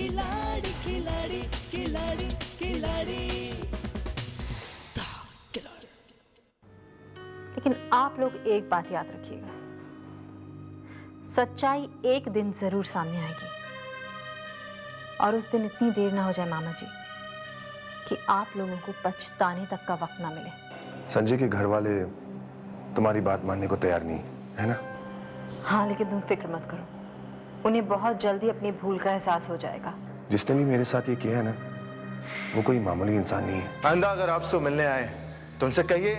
खिलाड़ी खिलाड़ी खिलाड़ी खिलाड़ी। लेकिन आप लोग एक बात याद रखिएगा, सच्चाई एक दिन जरूर सामने आएगी, और उस दिन इतनी देर ना हो जाए मामा जी कि आप लोगों को पछताने तक का वक्त ना मिले। संजय के घर वाले तुम्हारी बात मानने को तैयार नहीं है ना? हाँ, लेकिन तुम फिक्र मत करो, उन्हें बहुत जल्दी अपनी भूल का एहसास हो जाएगा। जिसने भी मेरे साथ ये किया है ना, वो कोई मामूली इंसान नहीं है। आइंदा अगर आपसे मिलने आए तो उनसे कहिए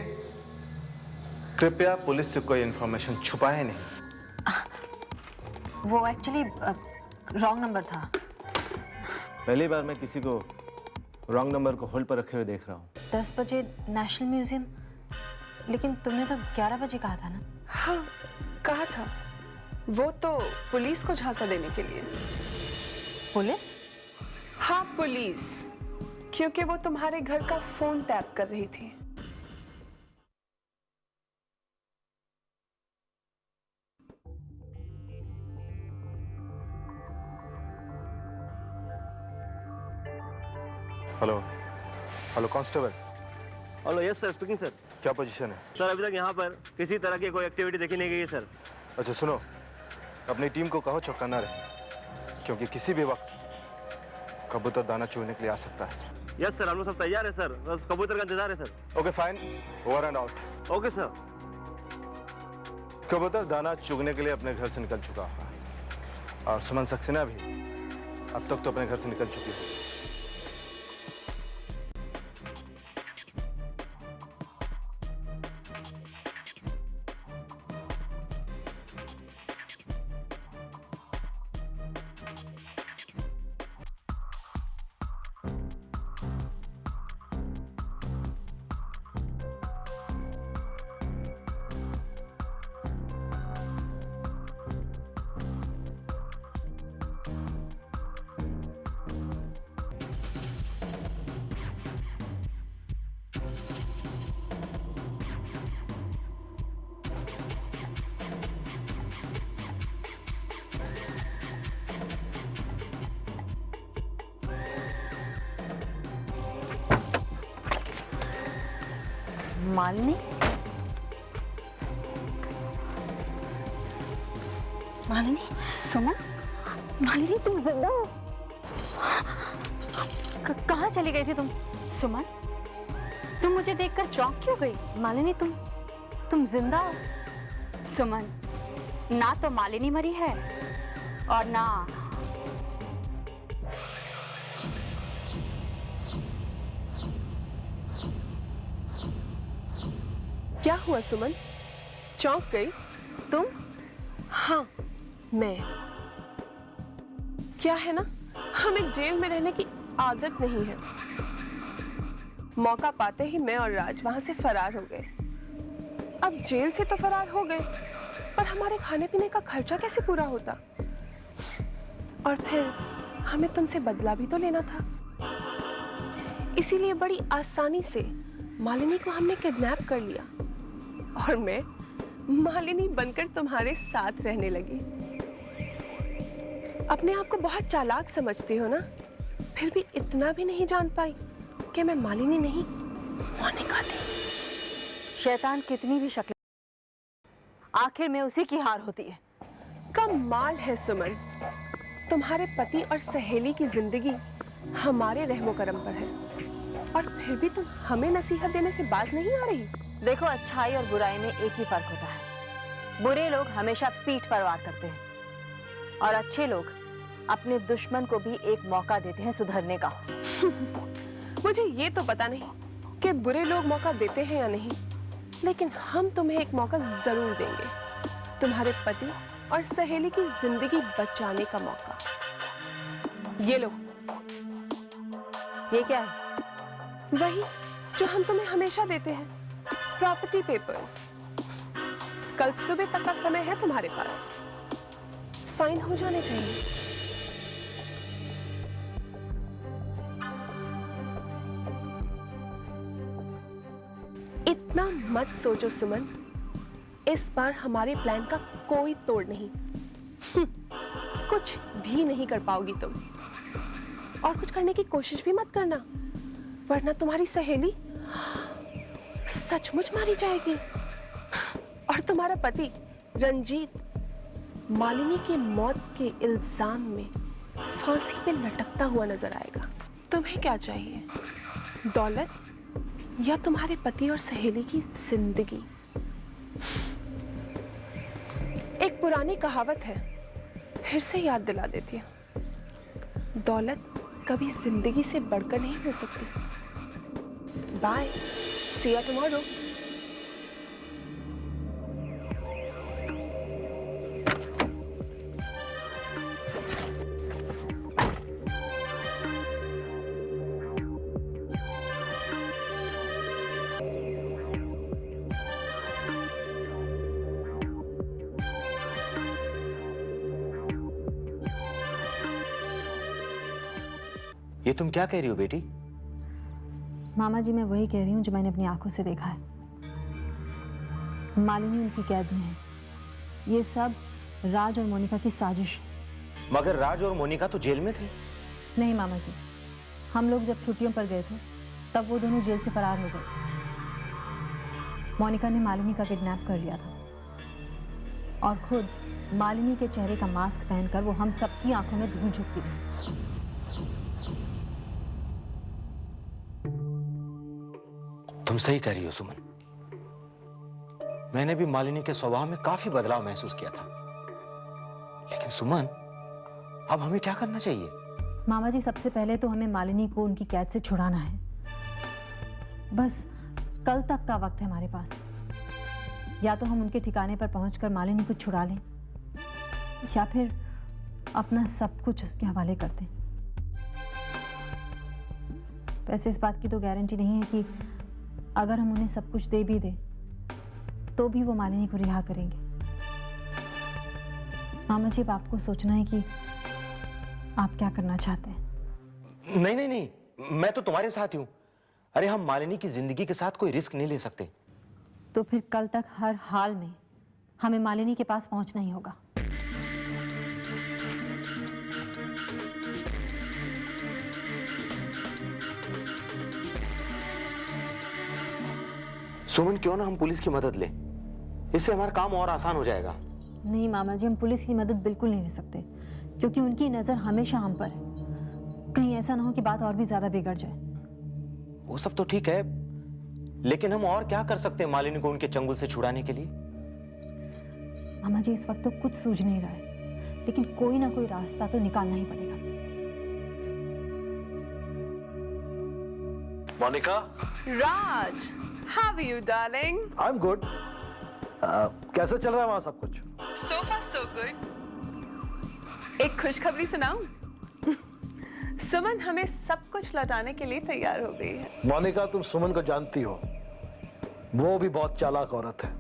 कृपया पुलिस से कोई इंफॉर्मेशन छुपाए नहीं। वो एक्चुअली रॉन्ग नंबर था। पहली बार मैं किसी को रॉन्ग नंबर को होल्ड पर रखे हुए देख रहा हूँ। 10 बजे नेशनल म्यूजियम, लेकिन तुमने तो 11 बजे कहा था ना? हाँ कहा था, वो तो पुलिस को झांसा देने के लिए। पुलिस? हाँ पुलिस, क्योंकि वो तुम्हारे घर का फोन टैप कर रही थी। Hello hello constable. Hello, yes sir, speaking sir. क्या पोजीशन है? सर अभी तक यहाँ पर किसी तरह की कोई एक्टिविटी देखी नहीं गई है सर। अच्छा सुनो, अपनी टीम को कहो चौकन्ना रहे, क्योंकि किसी भी वक्त कबूतर दाना चुगने के लिए आ सकता है। यस सर, हम लोग सब तैयार है सर, बस कबूतर का इंतजार है sir. Okay fine, over and out. Okay sir. कबूतर दाना चुगने के लिए अपने घर से निकल चुका है, और सुमन सक्सेना भी अब तक तो अपने घर से निकल चुकी है। मालिनी? मालिनी? सुमन? मालिनी तुम जिंदा हो? कहाँ चली गई थी तुम? सुमन, तुम मुझे देखकर चौंक क्यों गई? मालिनी तुम जिंदा हो? सुमन, ना तो मालिनी मरी है और ना क्या हुआ सुमन, चौंक गई तुम? हाँ मैं, क्या है ना, हमें जेल में रहने की आदत नहीं है। मौका पाते ही मैं और राज वहां से फरार हो गए। अब जेल से तो फरार हो गए, पर हमारे खाने पीने का खर्चा कैसे पूरा होता? और फिर हमें तुमसे बदला भी तो लेना था, इसीलिए बड़ी आसानी से मालिनी को हमने किडनैप कर लिया, और मैं मालिनी बनकर तुम्हारे साथ रहने लगी। अपने आप को बहुत चालाक समझती हो ना, फिर भी इतना भी नहीं जान पाई कि मैं मालिनी नहीं, मोनिका थी। शैतान कितनी भी शक्ल, आखिर में उसी की हार होती है। कमाल है सुमन, तुम्हारे पति और सहेली की जिंदगी हमारे रहमो करम पर है, और फिर भी तुम हमें नसीहत देने से बाज नहीं आ रही। देखो, अच्छाई और बुराई में एक ही फर्क होता है। बुरे लोग हमेशा पीठ पर वार करते हैं, और अच्छे लोग अपने दुश्मन को भी एक मौका देते हैं सुधरने का। मुझे ये तो पता नहीं कि बुरे लोग मौका देते हैं या नहीं, लेकिन हम तुम्हें एक मौका जरूर देंगे, तुम्हारे पति और सहेली की जिंदगी बचाने का मौका। ये लो। ये क्या है? वही जो हम तुम्हें हमेशा देते हैं, प्रॉपर्टी पेपर्स। कल सुबह तक का समय है तुम्हारे पास, साइन हो जाने चाहिए। इतना मत सोचो सुमन, इस बार हमारे प्लान का कोई तोड़ नहीं। कुछ भी नहीं कर पाओगी तुम। और कुछ करने की कोशिश भी मत करना, वरना तुम्हारी सहेली सचमुच मारी जाएगी और तुम्हारा पति रंजीत मालिनी की मौत के इल्जाम में फांसी पे लटकता हुआ नजर आएगा। तुम्हें क्या चाहिए, दौलत या तुम्हारे पति और सहेली की जिंदगी? एक पुरानी कहावत है, फिर से याद दिला देती हूँ, दौलत कभी जिंदगी से बढ़कर नहीं हो सकती। Bye, see you tomorrow. ये तुम क्या कह रही हो बेटी? मामा जी, मैं वही कह रही हूँ जो मैंने अपनी आंखों से देखा है। मालिनी उनकी कैद में है। ये सब राज और मोनिका की साजिश। मगर राज और मोनिका तो जेल में थे। नहीं मामा जी, हम लोग जब छुट्टियों पर गए थे तब वो दोनों जेल से फरार हो गए। मोनिका ने मालिनी का किडनैप कर लिया था और खुद मालिनी के चेहरे का मास्क पहनकर वो हम सबकी आंखों में धूल झोंकती रही। तुम सही कह रही हो सुमन। मैंने भी मालिनी के स्वभाव में काफी बदलाव महसूस किया था। लेकिन सुमन, अब हमें क्या करना चाहिए? मामा जी, सबसे पहले तो हमें मालिनी को उनकी कैद से छुड़ाना है। बस कल तक का वक्त है हमारे पास। या तो हम उनके ठिकाने पर पहुंचकर मालिनी को छुड़ा लें या फिर अपना सब कुछ उसके हवाले कर दें। वैसे इस बात की तो गारंटी नहीं है कि अगर हम उन्हें सब कुछ दे भी दें तो भी वो मालिनी को रिहा करेंगे। मामा जी, अब आपको सोचना है कि आप क्या करना चाहते हैं। नहीं नहीं नहीं, मैं तो तुम्हारे साथ ही हूं। अरे हम मालिनी की जिंदगी के साथ कोई रिस्क नहीं ले सकते। तो फिर कल तक हर हाल में हमें मालिनी के पास पहुंचना ही होगा। सुमन, क्यों ना हम पुलिस की मदद लें? इससे हमारा काम और आसान हो जाएगा। नहीं मामा जी, हम पुलिस की मदद बिल्कुल नहीं ले सकते, क्योंकि उनकी नजर हमेशा हम पर है। कहीं ऐसा ना हो कि बात और भी ज्यादा बिगड़ जाए। वो सब तो ठीक है, लेकिन हम और क्या कर सकते हैं मालिनी को उनके चंगुल से छुड़ाने के लिए? मामा जी, इस वक्त तो कुछ सूझ नहीं रहा है, लेकिन कोई ना कोई रास्ता तो निकालना ही पड़ेगा। मोनिका, राज, how are you, darling? I'm good. कैसे चल रहा है वहां सब कुछ? So far so good. एक खुशखबरी सुनाऊं? सुमन हमें सब कुछ लौटाने के लिए तैयार हो गई है। मोनिका, तुम सुमन को जानती हो, वो भी बहुत चालाक औरत है।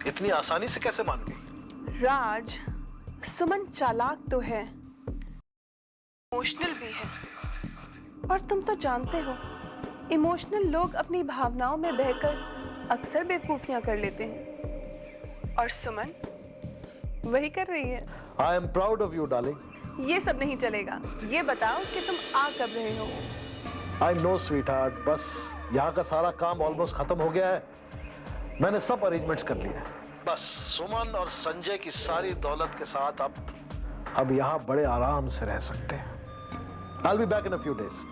इतनी आसानी से कैसे मान गई? राज, सुमन चालाक तो है, इमोशनल भी है, और तुम तो जानते हो इमोशनल लोग अपनी भावनाओं में बहकर अक्सर बेवकूफियां कर लेते हैं, और सुमन वही कर रही है। I am proud of you, darling. ये सब नहीं चलेगा। ये बताओ कि तुम आ कब रहे हो? I know, sweetheart. बस यहाँ का सारा काम ऑलमोस्ट खत्म हो गया है। मैंने सब अरेंजमेंट्स कर लिए हैं। बस सुमन और संजय की सारी दौलत के साथ अब यहाँ बड़े आराम से रह सकते हैं। I'll be back in a few days.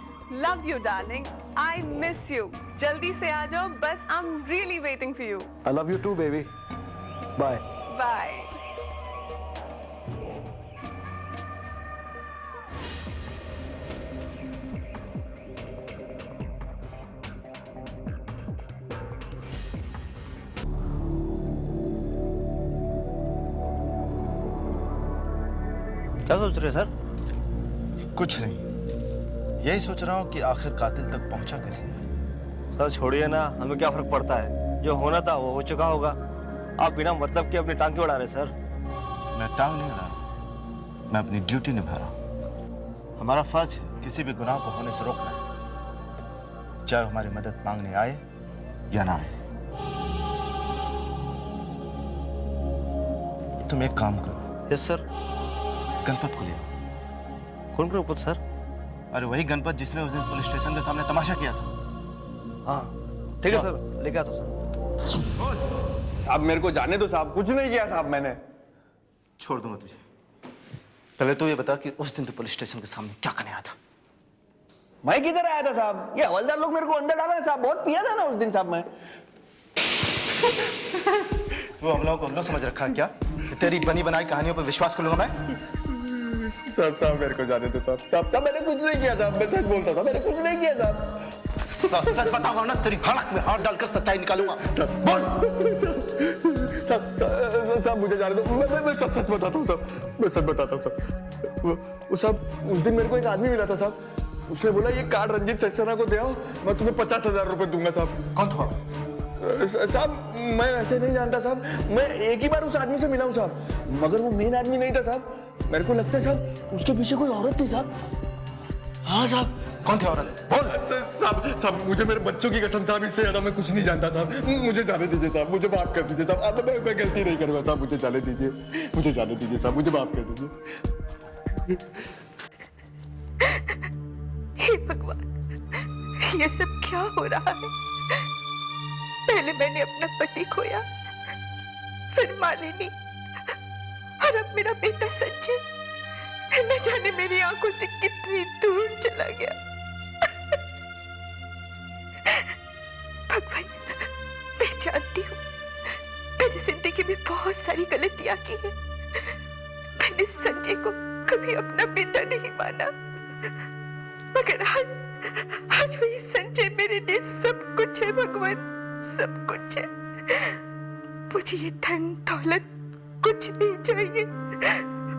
Love you, darling. I miss you. जल्दी से आ जाओ, बस I'm really waiting for you. I love you too, baby. Bye. Bye. क्या सोच रहे सर? कुछ नहीं, यही सोच रहा हूँ कि आखिर कातिल तक पहुंचा कैसे है। सर छोड़िए ना, हमें क्या फर्क पड़ता है? जो होना था वो हो चुका होगा। आप बिना मतलब के अपनी टांग क्यों उड़ा रहे सर? मैं टांग नहीं उड़ा रहा, मैं अपनी ड्यूटी निभा रहा हूँ। हमारा फर्ज है किसी भी गुनाह को होने से रोकना है, चाहे हमारी मदद मांगने आए या ना आए। तुम एक काम करो। Yes sir. गणपत को ले आओ। कौन गणपत सर? और वही गणपत जिसने उस दिन पुलिस स्टेशन के सामने तमाशा किया था। हाँ ठीक है सर, लेके आता हूँ सर। साहब मेरे को जाने दो साहब, कुछ नहीं किया साहब मैंने। छोड़ दूंगा तुझे। पहले तो ये बता कि उस दिन तू पुलिस स्टेशन के सामने क्या करने आया था? मैं किधर आया था साहब? ये हवलदार लोग मेरे को अंदर डाला है साहब, बहुत पिया था ना उस दिन साहब मैं। तू हम लोगों को हम लोग समझ रखा है क्या? तेरी बनी बनाई कहानियों पर विश्वास कर लूंगा मैं? साहब मेरे को जाने दो साहब। साहब मैंने कुछ नहीं किया साहब, मैं सच बोलता था, मैंने कुछ नहीं किया साहब। सच बताऊंगा ना, तेरी भड़क में हाथ डालकर सच्चाई निकालूंगा। बोल। साहब मुझे जाने दो, मैं सच बताता हूँ साहब, मैं सच बताता हूँ साहब। वो साहब उस दिन मेरे को एक आदमी मिला था साहब, उसने बोला ये कार्ड रंजीत सक्सेना को दे आओ, मैं तुम्हें 50,000 रुपए दूंगा साहब। कौन था? साहब मैं ऐसे नहीं जानता साहब, मैं एक ही बार उस आदमी से मिला हूँ साहब, मगर वो मेन आदमी नहीं था साहब। मेरे को लगता है साहब उसके पीछे कोई औरत थी साहब। हाँ साहब। कौन थी औरत? बोल। साहब मुझे मेरे बच्चों की कसम साहब, इससे ज्यादा मैं कुछ नहीं जानता साहब, मुझे जाने दीजिए साहब, मुझे माफ कर दीजिए साहब। अब मैं गलती नहीं करूँगा साहब, मुझे जाने दीजिए, मुझे जाने दीजिए साहब, मुझे माफ कर दीजिए। हे भगवान, ये सब क्या हो रहा है? पहले मैंने अपना पति खोया, फिर मालिनी, और अब मेरा बेटा संजय न जाने मेरी आंखों से कितनी दूर चला गया। भगवान, मैं जानती हूँ मैंने जिंदगी में बहुत सारी गलतियां की है। मैंने संजय को कभी अपना बेटा नहीं माना, मगर आज वही संजय मेरे लिए सब कुछ है। भगवान, सब कुछ है। मुझे ये धन दौलत कुछ नहीं चाहिए,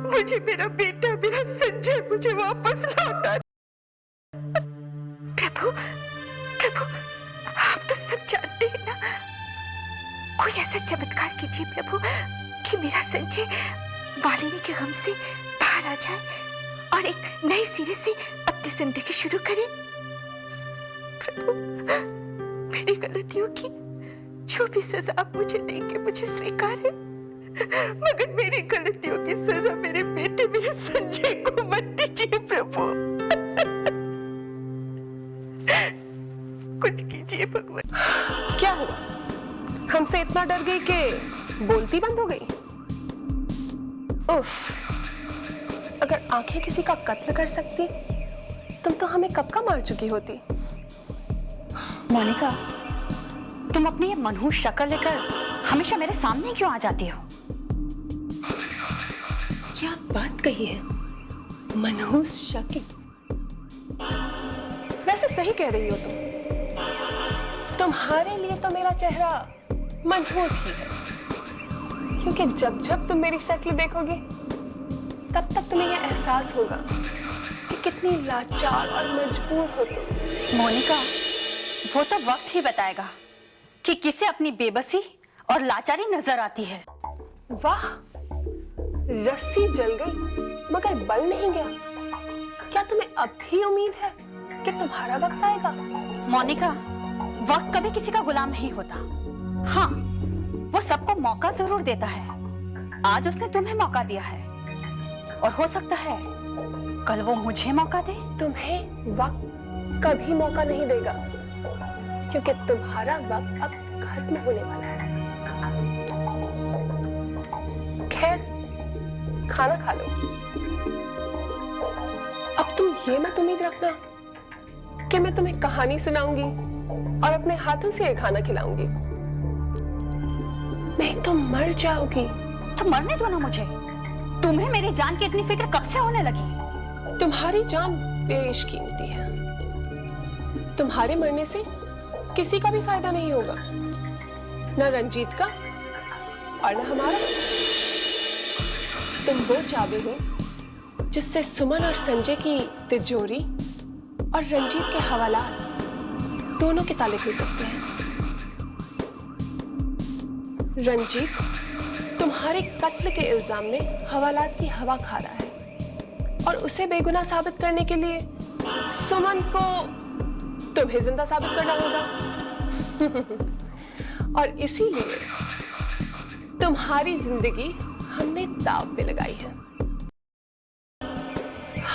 मुझे मेरा बेटा, मेरा संजय मुझे वापस लौटा। प्रभु, प्रभु, आप तो सब जानते हैं ना, कोई ऐसा चमत्कार कीजिए प्रभु कि मेरा संजय मालिनी के गम से बाहर आ जाए और एक नए सिरे से अपनी जिंदगी शुरू करे। प्रभु, मेरी गलतियों की जो भी सजा आप मुझे देंगे मुझे स्वीकार है, मगर मेरी गलतियों की सजा मेरे बेटे, मेरे संजय को मत दीजिए प्रभु। कुछ कीजिए भगवान। क्या हुआ? हमसे इतना डर गई कि बोलती बंद हो गई? उफ, अगर आंखें किसी का कत्ल कर सकती तुम तो हमें कब का मार चुकी होती। मोनिका, तुम अपनी ये मनहूस शक्ल लेकर हमेशा मेरे सामने क्यों आ जाती हो? क्या बात कही है, मनहूस शक्ल। वैसे सही कह रही हो तुम, तुम्हारे लिए तो मेरा चेहरा मनहूस ही है, क्योंकि जब जब तुम मेरी शक्ल देखोगे तब तक तुम्हें यह एहसास होगा कि कितनी लाचार और मजबूर हो तुम। मोनिका, वो तो वक्त ही बताएगा कि किसे अपनी बेबसी और लाचारी नजर आती है। वाह, रस्सी जल गई मगर बल नहीं गया। क्या तुम्हें अब भी उम्मीद है कि तुम्हारा वक्त आएगा? मोनिका, वक्त कभी किसी का गुलाम नहीं होता। हाँ, वो सबको मौका जरूर देता है। आज उसने तुम्हें मौका दिया है और हो सकता है कल वो मुझे मौका दे। तुम्हें वक्त कभी मौका नहीं देगा, क्योंकि तुम्हारा वक्त अब खत्म होने वाला है। खैर, खाना खा लो। अब तुम ये मत उम्मीद रखना कि मैं तुम्हें कहानी सुनाऊंगी और अपने हाथों से ये खाना खिलाऊंगी। नहीं तो मर जाओगी। तो मरने दो ना मुझे। तुम्हें मेरी जान की इतनी फिक्र कब से होने लगी? तुम्हारी जान बेशकीमती है। तुम्हारे मरने से किसी का भी फायदा नहीं होगा, न रंजीत का और न हमारा। तुम वो चाबी हो जिससे सुमन और संजय की तिजोरी और रंजीत के हवालात दोनों के ताले खुल सकते हैं। रंजीत तुम्हारे कत्ल के इल्जाम में हवालात की हवा खा रहा है और उसे बेगुनाह साबित करने के लिए सुमन को तुम्हें जिंदा साबित करना होगा। और इसीलिए तुम्हारी जिंदगी हमने दांव पे लगाई है।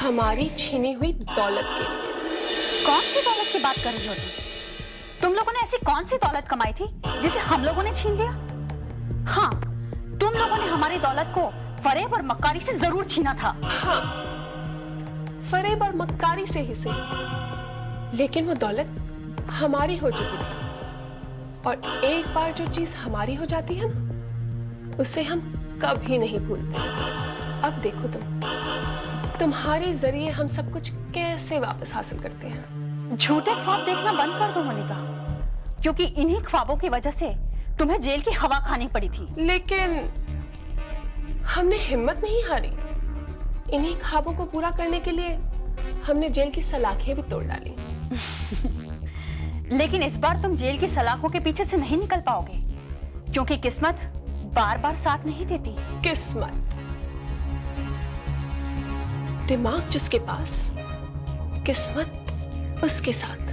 हमारी छीनी हुई दौलत के लिए। कौन सी दौलत की बात कर रही हो तुम लोगों ने ऐसी कौन सी दौलत कमाई थी जिसे हम लोगों ने छीन लिया? हाँ, तुम लोगों ने हमारी दौलत को फरेब और मक्कारी से जरूर छीना था। हाँ, फरेब और मक्कारी से ही सही, लेकिन वो दौलत हमारी हो चुकी थी। और एक बार जो चीज हमारी हो जाती है ना, उसे हम कभी नहीं भूलते। अब देखो तुम्हारे जरिए हम सब कुछ कैसे वापस हासिल करते हैं। झूठे ख्वाब देखना बंद कर दो मोनिका, क्योंकि इन्हीं ख्वाबों की वजह से तुम्हें जेल की हवा खानी पड़ी थी। लेकिन हमने हिम्मत नहीं हारी। इन्हीं ख्वाबों को पूरा करने के लिए हमने जेल की सलाखें भी तोड़ डाली। लेकिन इस बार तुम जेल की सलाखों के पीछे से नहीं निकल पाओगे, क्योंकि किस्मत बार बार साथ नहीं देती। किस्मत? दिमाग जिसके पास, किस्मत उसके साथ।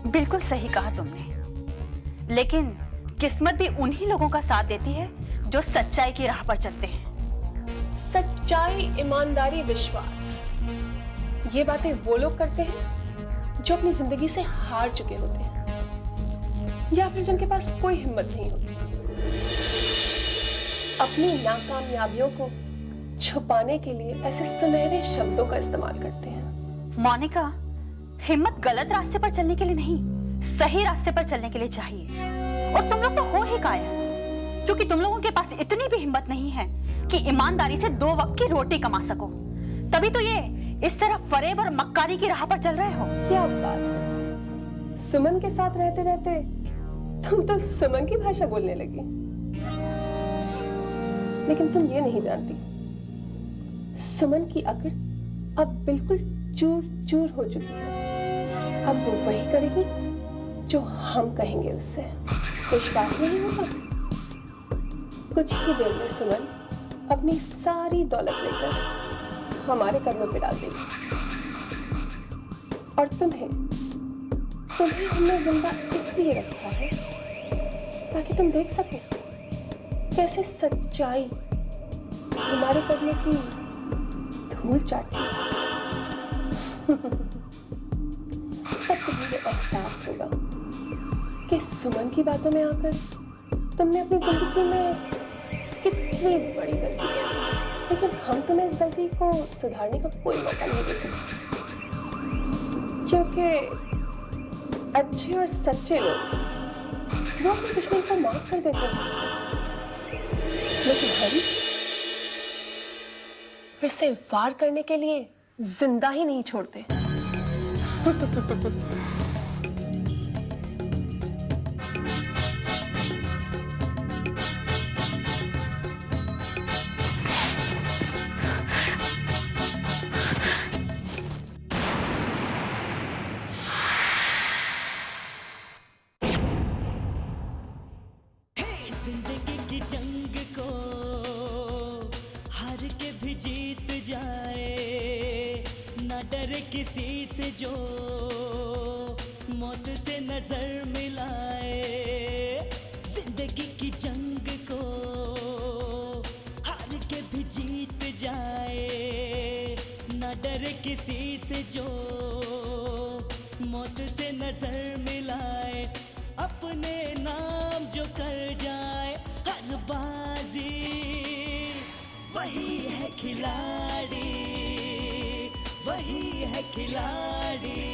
बिल्कुल सही कहा तुमने, लेकिन किस्मत भी उन्हीं लोगों का साथ देती है जो सच्चाई की राह पर चलते हैं। सच्चाई, ईमानदारी, विश्वास, ये बातें वो लोग करते हैं जो अपनी जिंदगी से हार चुके होते हैं, या फिर जिनके पास कोई हिम्मत नहीं होती। अपनी नाकामयाबियों को छुपाने के लिए ऐसे सुनहरे शब्दों का इस्तेमाल करते हैं। मोनिका, हिम्मत गलत रास्ते पर चलने के लिए नहीं, सही रास्ते पर चलने के लिए चाहिए। और तुम लोग तो हो ही कायर, क्योंकि तुम लोगों के पास इतनी भी हिम्मत नहीं है कि ईमानदारी से 2 वक्त की रोटी कमा सको। तभी तो ये इस तरह फरेब और मक्कारी की राह पर चल रहे हो। क्या बात है, सुमन के साथ रहते रहते तुम तो सुमन की भाषा बोलने लगी। लेकिन तुम ये नहीं जानती, सुमन की अकड़ अब बिल्कुल चूर चूर हो चुकी है। अब वो वही करेगी जो हम कहेंगे उससे। विश्वास नहीं होता? कुछ ही देर में सुमन अपनी सारी दौलत लेकर हमारे कदमों पे डाल देगी। और तुम्हें हमने जिंदा इसलिए रखा है ताकि तुम देख सको कैसे सच्चाई हमारे कदमों की धूल चाटती है। तब तुम्हें ये एहसास होगा कि सुमन की बातों में आकर तुमने अपनी जिंदगी में कितनी बड़ी गलती की। लेकिन हम तुम्हें इस गलती को सुधारने का कोई मौका नहीं दे सकते, क्योंकि अच्छे और सच्चे लोग वो अपने दुश्मन को माफ कर देते हैं, लेकिन हम फिर से वार करने के लिए जिंदा ही नहीं छोड़ते। जिंदगी की जंग को हार के भी जीत जाए, ना डरे किसी से जो मौत से नजर मिलाए। जिंदगी की जंग को हार के भी जीत जाए, ना डरे किसी से जो मौत से नजर मिलाए। अपने नाम जो कर जाए हर बाजी, वही है खिलाड़ी, वही है खिलाड़ी।